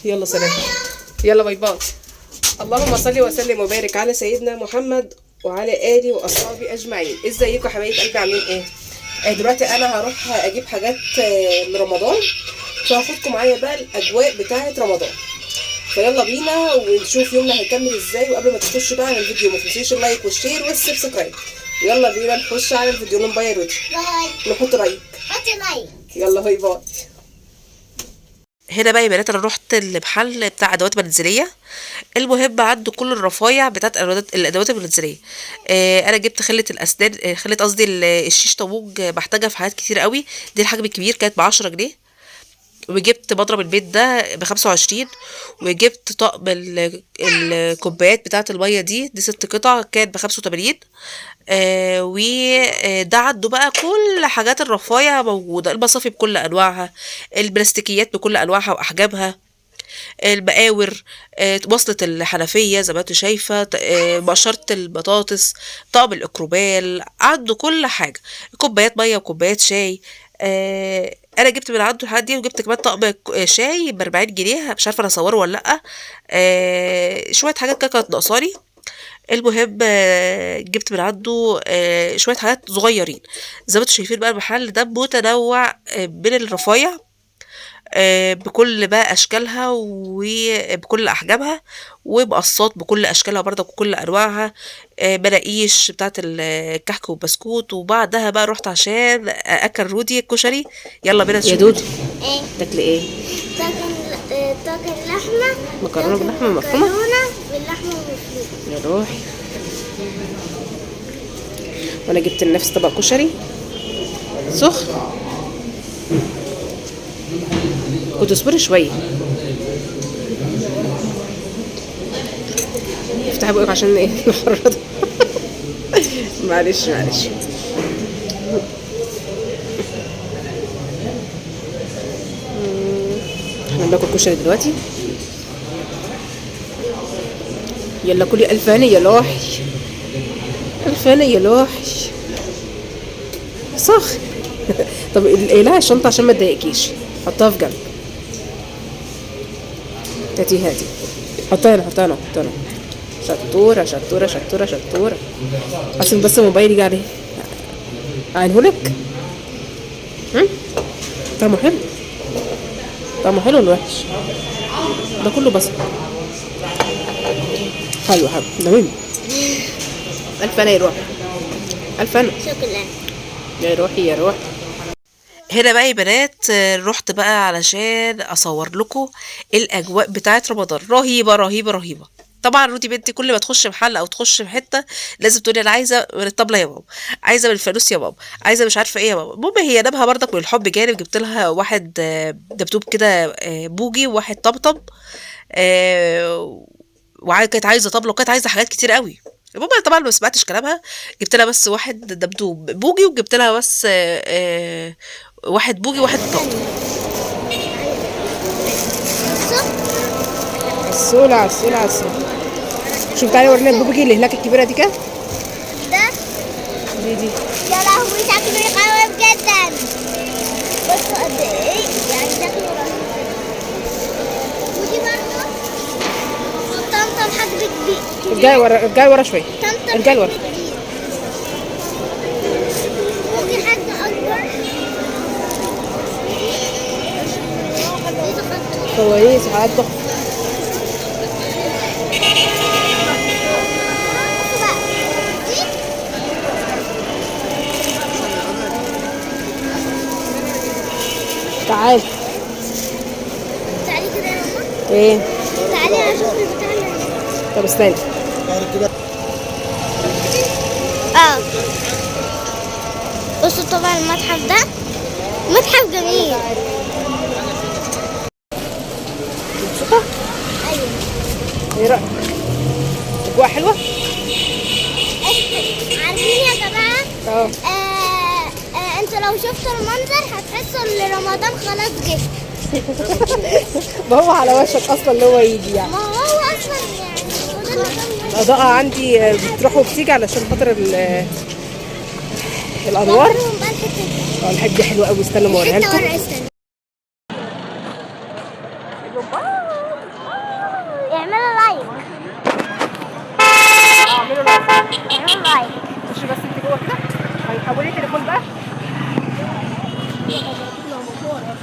يلا سلام. يلا باي باي. اللهم صل وسلم وبارك على سيدنا محمد وعلى اله واصحابه اجمعين. ازيكم يا حبايب قلبي عاملين ايه؟ دلوقتي انا هروح اجيب حاجات لرمضان، فهاخدكم معايا بقى الاجواء بتاعه رمضان. فيلا بينا ونشوف يومنا هيكمل ازاي. وقبل ما تخش بقى على الفيديو ما تنسيش اللايك والشير والسبسكرايب. يلا بينا نخش على الفيديو. نمباير وجهي نحط لايك. يلا باي باي. هنا بقى يا بنات انا رحت المحل بتاع ادوات منزليه. المهم عنده كل الرفايع بتاعت الادوات المنزليه. انا جبت خله الاسنان، خله قصدي الشيش طاووق، بحتاجها في حاجات كتير قوي. دي الحجم الكبير كانت ب10 جنيه. وجبت مضرب البيت ده ب25. وجبت طقم الكوبايات بتاعه الميه دي 6 قطع كانت ب85. وده عنده بقى كل حاجات الرفايع موجوده، المصافي بكل انواعها، البلاستيكيات بكل انواعها واحجامها، المقاور، وصلة الحنفية زي ما انتوا شايفة، مقشرة البطاطس، طقم الإكروبال، عنده كل حاجة، كوبايات مية وكوبايات شاي. انا جبت من عنده الحاجات دي، وجبت كمان طقم شاي ب40 جنيه، مش عارفه انا اصوره ولا لا. شويه حاجات كده كانت ناقصاني. المهم جبت من عنده شويه حاجات صغيرين. زي ما انتوا شايفين بقى المحل ده متنوع بين الرفايع بكل بقى اشكالها وبكل احجامها، ومقصات بكل اشكالها برضه وكل انواعها، مناقيش بتاعت الكحك والبسكوت. وبعدها بقى رحت عشان اكل رودي الكشري. يلا بينا نشوف. يا دودو ايه تاكلي ايه؟ طاجن لحمه، مكرونه باللحمه المفرومه. مكرونه باللحمه المفرومه. يا روحي. وانا جبت لنفسي طبق كشري سخن. كنت اصبري شويه. افتحي بقك عشان ايه نحرضه. معلش معلش. احنا بناكل كشري دلوقتي. يلا كلي الف هنا يا لوحي. الف هنا يا لوحي. سخن. طب اقلعي الشنطه عشان ما تضايقكيش، حطها في جنب. هاتي حطها هنا حطها هنا حطها هنا. شطوره شطوره شطوره شطوره. اصل بس موبايلي جه عليه. عينهولك. طعمه حلو. طعمه حلو ولا وحش؟ ده كله بصل. حلو تمام. الف انا يا روحي. الف انا. شكرا يا روحي يا روحي. هنا بقى يا بنات رحت بقى علشان اصور لكم الاجواء بتاعه رمضان. رهيبه رهيبه رهيبه. طبعا رودي بنتي كل ما تخش محل او تخش في حته لازم تقولي انا عايزه من الطبله يا بابا، عايزه من الفانوس يا بابا، عايزه مش عارفه ايه يا بابا. المهم هي نابها برضك من الحب جانب. جبت لها واحد دبدوب كده بوجي، وواحد طبطب، وكانت عايزه طبله، وكانت عايزه حاجات كتير قوي. المهم انا طبعا ما سمعتش كلامها، جبت لها بس واحد دبدوب بوجي، وجبت لها بس واحد بوجي وواحد طبطب. عسولة. شوف تعالي ورينا البوجي اللي هناك الكبيرة دي كده. ده دي يا لهوي شكله قوي جدا. بصوا قد ايه يعني شكله رهيب. ودي برضه طمطم حجم كبير. ارجعي ورا شوية. طمطم ارجعي ورا. ودي حجم اكبر. كويس حاجات تحفة. تعالي كده يا ماما. ايه؟ تعالي اشوف البتاع اللي هنا. طب استني. بصوا طبعا المتحف ده متحف جميل. مبسوطة؟ ايوه. ايه رأيك؟ اجواء حلوة؟ عارفين يا جماعة؟ انتوا لو شفتوا المنظر هتحسوا ان رمضان خلاص جه. ما هو على وشك اصلا اللي هو يجي يعني. ما هو اصلا يعني الاضاءة عندي بتروح وبتيجي علشان خاطر الانوار. الحاجة دي حلوة قوي. استنى ما اوريها لكم.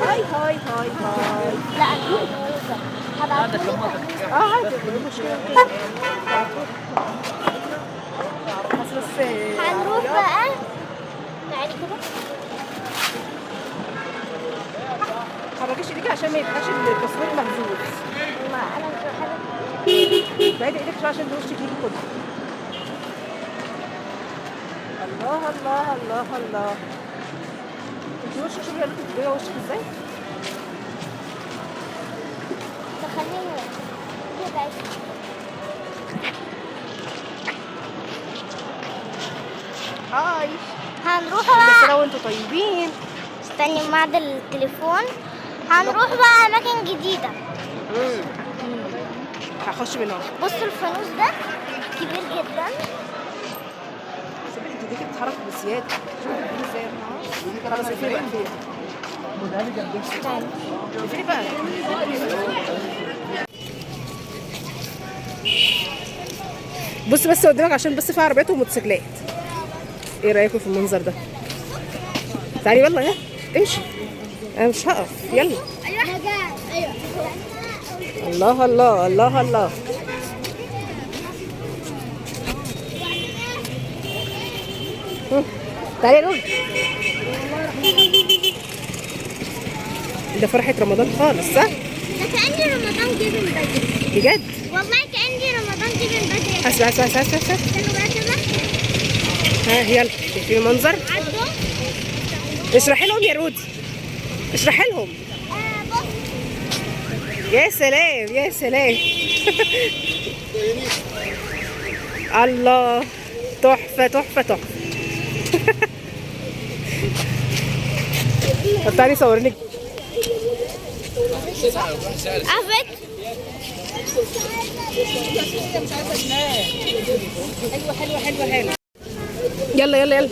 هاي هاي هاي هاي. لا هبعتهولك. عادي مش مشكلة. بس هنروح بقى. تعالي كده. متحركيش ايديكي عشان ما يبقاش التصوير مهزوز. ما انا مش بحب. بعيدي ايدك شويه عشان وشك يجي كله. الله الله الله الله. انت وشك شوفي قالت لك جوه وشك ازاي؟ تخليني كده. هاي. هنروح كل بقى. سنه وانتم طيبين. استني معدل التليفون. هنروح بقى اماكن جديده. هخش من هنا. بصوا الفانوس ده كبير جدا. سيبي انت ايديكي بتتحرك بزياده. شوفي دي ازاي. خلاص اقفلي بقى. اقفلي بقى. بص بس قدامك عشان بس في عربيات وموتوسيكلات. ايه رايكم في المنظر ده؟ تعالي يلا يا امشي. انا مش هقف يلا. ايوه. الله الله الله الله. تعالي يا نور. ده فرحة رمضان خالص صح؟ ده كأني رمضان جه من بدري. بجد؟ والله كأني رمضان جه من بدري. اسمع اسمع اسمع اسمع. استنوا بقى كده. ها يلا شايفين المنظر؟ عدوا. اشرحي لهم يا رودي. اشرحي لهم. بص. يا سلام يا سلام. الله تحفة تحفة تحفة. طب تعالي صورني. عفك. حلوة حلوة حلوة حلوة. يلا يلا يلا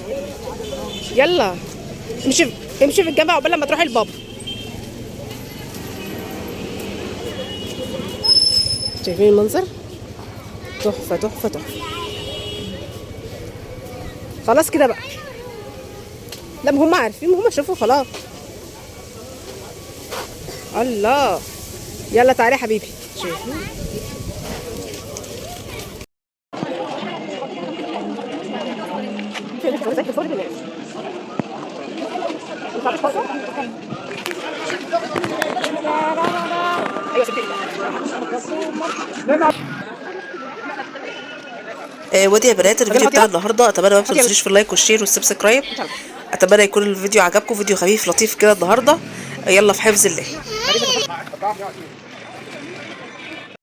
يلا امشي امشي في الجامع قبل ما تروحي البابا. شايفين المنظر؟ تحفة تحفة تحفة. خلاص كده بقى. لا ما هم عارفين ما هم شافوا خلاص. الله يلا تعالي يا حبيبي. شايفين؟ ودي يا بنات الفيديو بتاع النهارده. اتمنى ما تنسوش في اللايك والشير والسبسكرايب. اتمنى يكون الفيديو عجبكم. فيديو خفيف لطيف كده النهارده. يلا في حفظ الله.